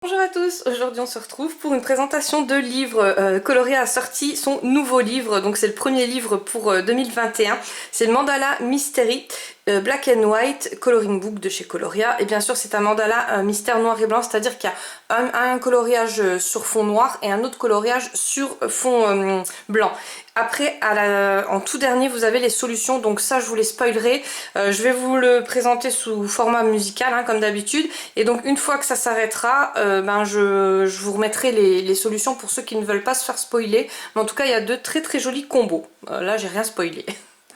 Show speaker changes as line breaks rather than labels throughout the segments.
Bonjour à tous, aujourd'hui on se retrouve pour une présentation de livres. Coloria a sorti son nouveau livre, donc c'est le premier livre pour 2021, c'est le Mandala Mystery Black and White Coloring Book de chez Coloria, et bien sûr c'est un mandala mystère noir et blanc, c'est à dire qu'il y a un coloriage sur fond noir et un autre coloriage sur fond blanc. Après, en tout dernier, vous avez les solutions, donc ça je vous les spoilerai. Je vais vous le présenter sous format musical, hein, comme d'habitude. Et donc une fois que ça s'arrêtera, je vous remettrai les solutions pour ceux qui ne veulent pas se faire spoiler. Mais en tout cas, il y a deux très très jolis combos. Là, j'ai rien spoilé.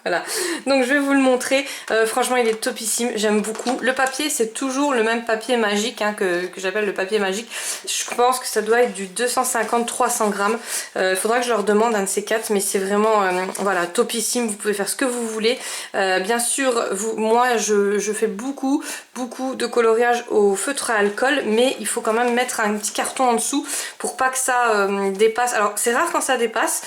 Voilà, donc je vais vous le montrer. Franchement il est topissime, j'aime beaucoup. Le papier c'est toujours le même papier magique, hein, que j'appelle le papier magique. Je pense que ça doit être du 250-300 grammes. Faudra que je leur demande un de ces quatre, mais c'est vraiment voilà, topissime. Vous pouvez faire ce que vous voulez. Bien sûr, moi je fais beaucoup de coloriage au feutre à alcool, mais il faut quand même mettre un petit carton en dessous pour pas que ça dépasse. Alors c'est rare quand ça dépasse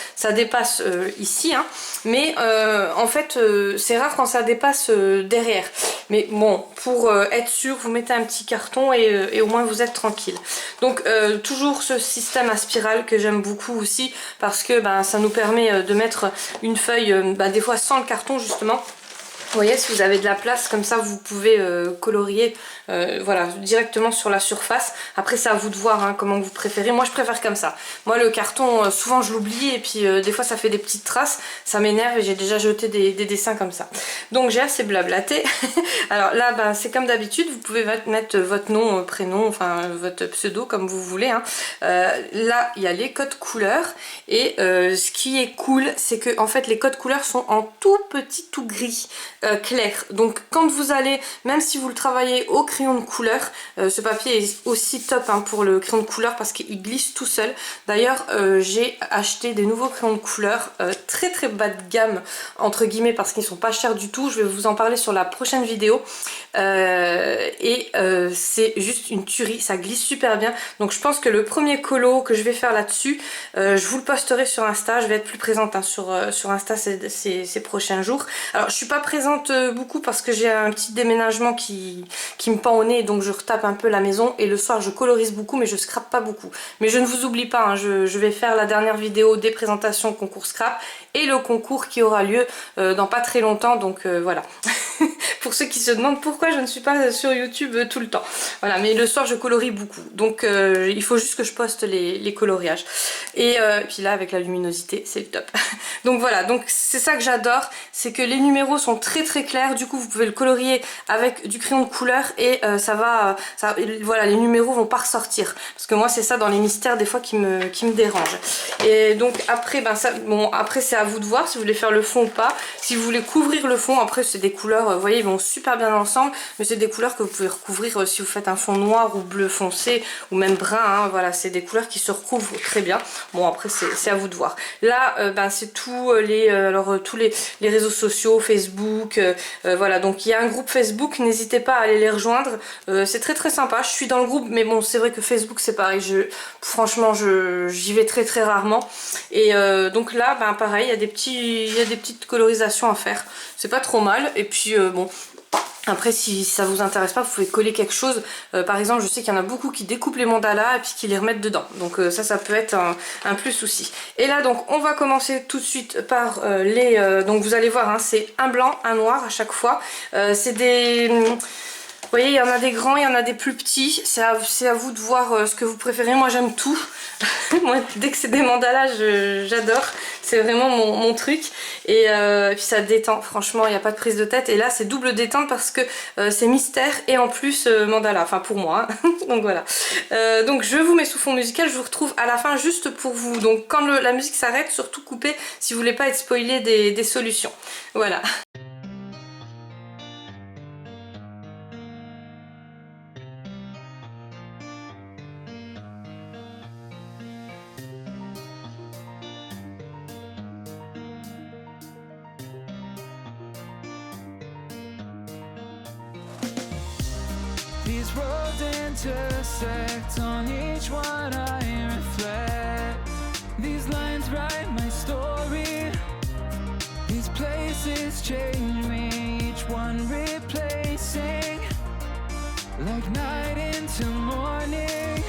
ici, hein, mais en fait c'est rare quand ça dépasse derrière. Mais bon, pour être sûr, vous mettez un petit carton et au moins vous êtes tranquille. Donc toujours ce système à spirale que j'aime beaucoup aussi, parce que ça nous permet de mettre une feuille, des fois sans le carton justement. Vous voyez, si vous avez de la place comme ça, vous pouvez colorier voilà, directement sur la surface. Après c'est à vous de voir, hein, comment vous préférez. Moi je préfère comme ça. Moi le carton, souvent je l'oublie et puis des fois ça fait des petites traces. Ça m'énerve et j'ai déjà jeté des dessins comme ça. Donc j'ai assez blablaté. Alors là c'est comme d'habitude, vous pouvez mettre votre nom, prénom, enfin votre pseudo comme vous voulez, hein. Là il y a les codes couleurs et ce qui est cool c'est que en fait les codes couleurs sont en tout petit, tout gris. Clair. Donc quand vous allez, même si vous le travaillez au crayon de couleur, ce papier est aussi top, hein, pour le crayon de couleur parce qu'il glisse tout seul. D'ailleurs j'ai acheté des nouveaux crayons de couleur très très bas de gamme entre guillemets parce qu'ils sont pas chers du tout. Je vais vous en parler sur la prochaine vidéo c'est juste une tuerie, ça glisse super bien. Donc je pense que le premier colo que je vais faire là-dessus, je vous le posterai sur Insta. Je vais être plus présente, hein, sur Insta ces prochains jours. Alors je suis pas présente beaucoup parce que j'ai un petit déménagement qui me pend au nez, donc je retape un peu la maison et le soir je colorise beaucoup mais je scrape pas beaucoup. Mais je ne vous oublie pas, hein, je vais faire la dernière vidéo des présentations concours scrap et le concours qui aura lieu dans pas très longtemps, donc voilà. Pour ceux qui se demandent pourquoi je ne suis pas sur YouTube tout le temps. Voilà, mais le soir je colorie beaucoup, donc il faut juste que je poste les coloriages. Et puis là avec la luminosité c'est le top. Donc voilà, donc c'est ça que j'adore, c'est que les numéros sont très très clairs, du coup vous pouvez le colorier avec du crayon de couleur et voilà, les numéros vont pas ressortir. Parce que moi c'est ça dans les mystères des fois qui me dérange. Et donc après, après c'est à vous de voir si vous voulez faire le fond ou pas. Si vous voulez couvrir le fond, après c'est des couleurs, vous voyez, ils vont super bien ensemble, mais c'est des couleurs que vous pouvez recouvrir si vous faites un fond noir ou bleu foncé ou même brun, hein, voilà, c'est des couleurs qui se recouvrent très bien. Bon après c'est à vous de voir. Là c'est tous les réseaux sociaux, Facebook, voilà, donc il y a un groupe Facebook, n'hésitez pas à aller les rejoindre, c'est très très sympa. Je suis dans le groupe, mais bon c'est vrai que Facebook c'est pareil, franchement j'y vais très très rarement. Et donc là pareil, il y a des petites colorisations à faire, c'est pas trop mal. Et puis bon, après si ça vous intéresse pas, vous pouvez coller quelque chose. Par exemple je sais qu'il y en a beaucoup qui découpent les mandalas et puis qui les remettent dedans, donc ça peut être un plus aussi. Et là donc on va commencer tout de suite par donc vous allez voir, hein, c'est un blanc, un noir à chaque fois. C'est des... Vous voyez, il y en a des grands, il y en a des plus petits, c'est à vous de voir ce que vous préférez. Moi j'aime tout. Moi dès que c'est des mandalas j'adore, c'est vraiment mon truc. Et puis ça détend, franchement il n'y a pas de prise de tête. Et là c'est double détente parce que c'est mystère et en plus mandala, enfin pour moi, hein. Donc voilà, donc je vous mets sous fond musical, je vous retrouve à la fin juste pour vous. Donc quand la musique s'arrête, surtout coupez si vous voulez pas être spoilé des solutions. Voilà.
These roads intersect, on each one I reflect. These lines write my story. These places change me, each one replacing. Like night into morning,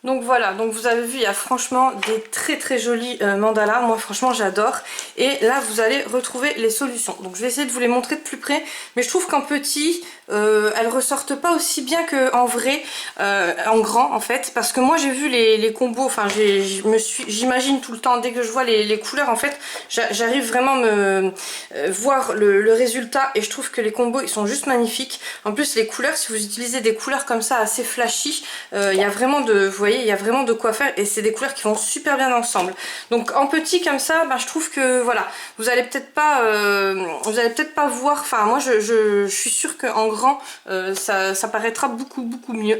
Donc voilà, donc vous avez vu, il y a franchement des très jolis mandalas, moi franchement j'adore. Et là vous allez retrouver les solutions. Donc je vais essayer de vous les montrer de plus près, mais je trouve qu'en petit, elles ressortent pas aussi bien qu'en vrai, en grand en fait. Parce que moi j'ai vu les combos, enfin j'imagine tout le temps, dès que je vois les couleurs en fait, j'arrive vraiment à me voir le résultat. Et je trouve que les combos ils sont juste magnifiques. En plus les couleurs, si vous utilisez des couleurs comme ça assez flashy, il y a vraiment de... Vous voyez, il y a vraiment de quoi faire et c'est des couleurs qui vont super bien ensemble. Donc en petit comme ça, je trouve que voilà, vous allez peut-être pas voir, enfin moi je suis sûre qu'en grand ça paraîtra beaucoup mieux.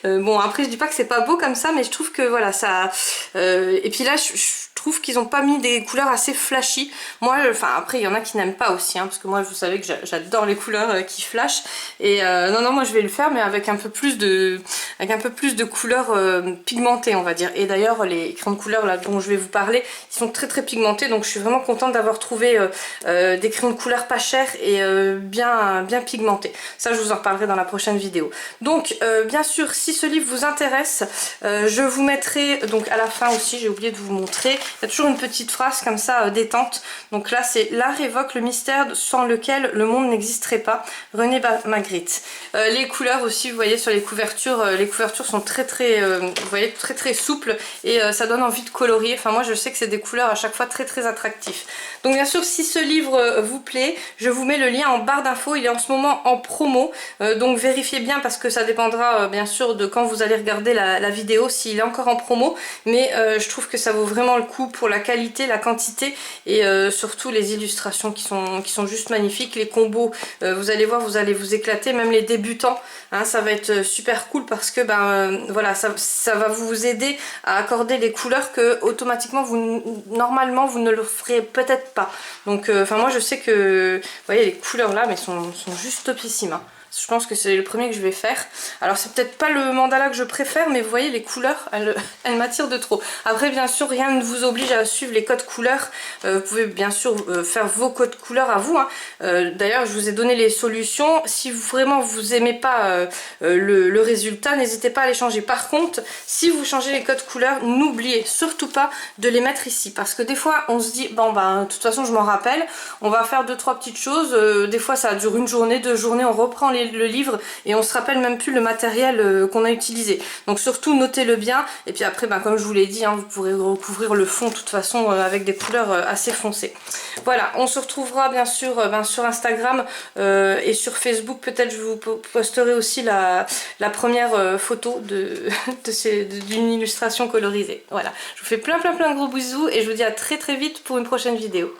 Bon après je dis pas que c'est pas beau comme ça, mais je trouve que voilà ça... et puis là je trouve qu'ils ont pas mis des couleurs assez flashy. Moi, enfin après il y en a qui n'aiment pas aussi, parce que moi vous savez que j'adore les couleurs qui flashent. Et non moi je vais le faire, mais avec un peu plus de couleurs pigmentées on va dire. Et d'ailleurs les crayons de couleur là dont je vais vous parler, ils sont très pigmentés, donc je suis vraiment contente d'avoir trouvé des crayons de couleur pas chers et bien pigmentés. Ça je vous en reparlerai dans la prochaine vidéo. Donc bien sûr, si ce livre vous intéresse, je vous mettrai donc à la fin aussi, j'ai oublié de vous montrer, il y a toujours une petite phrase comme ça détente. Donc là c'est l'art évoque le mystère sans lequel le monde n'existerait pas, René Magritte. Les couleurs aussi, vous voyez sur les couvertures sont vous voyez très souples et ça donne envie de colorier. Enfin moi je sais que c'est des couleurs à chaque fois très attractifs. Donc bien sûr si ce livre vous plaît, je vous mets le lien en barre d'infos, il est en ce moment en promo, donc vérifiez bien parce que ça dépendra bien sûr de quand vous allez regarder la vidéo s'il est encore en promo, mais je trouve que ça vaut vraiment le coup pour la qualité, la quantité et surtout les illustrations qui sont juste magnifiques. Les combos, vous allez voir, vous allez vous éclater, même les débutants, ça va être super cool parce que voilà, ça va vous aider à accorder les couleurs que automatiquement normalement vous ne le ferez peut-être pas. Donc enfin moi je sais que vous voyez les couleurs là mais sont juste topissimes. Je pense que c'est le premier que je vais faire. Alors c'est peut-être pas le mandala que je préfère, mais vous voyez les couleurs, elles m'attirent de trop. Après bien sûr rien ne vous oblige à suivre les codes couleurs. Vous pouvez bien sûr faire vos codes couleurs à vous. D'ailleurs je vous ai donné les solutions. Si vraiment vous aimez pas le résultat, n'hésitez pas à les changer. Par contre, si vous changez les codes couleurs, n'oubliez surtout pas de les mettre ici. Parce que des fois on se dit, bon de toute façon je m'en rappelle, on va faire 2-3 petites choses. Des fois ça dure une journée, 2 journées, on reprend le livre et on se rappelle même plus le matériel qu'on a utilisé. Donc surtout notez-le bien et puis après comme je vous l'ai dit, vous pourrez recouvrir le fond de toute façon avec des couleurs assez foncées. Voilà, on se retrouvera bien sûr sur Instagram et sur Facebook. Peut-être je vous posterai aussi la première photo d'une illustration colorisée. Voilà, je vous fais plein de gros bisous et je vous dis à très vite pour une prochaine vidéo.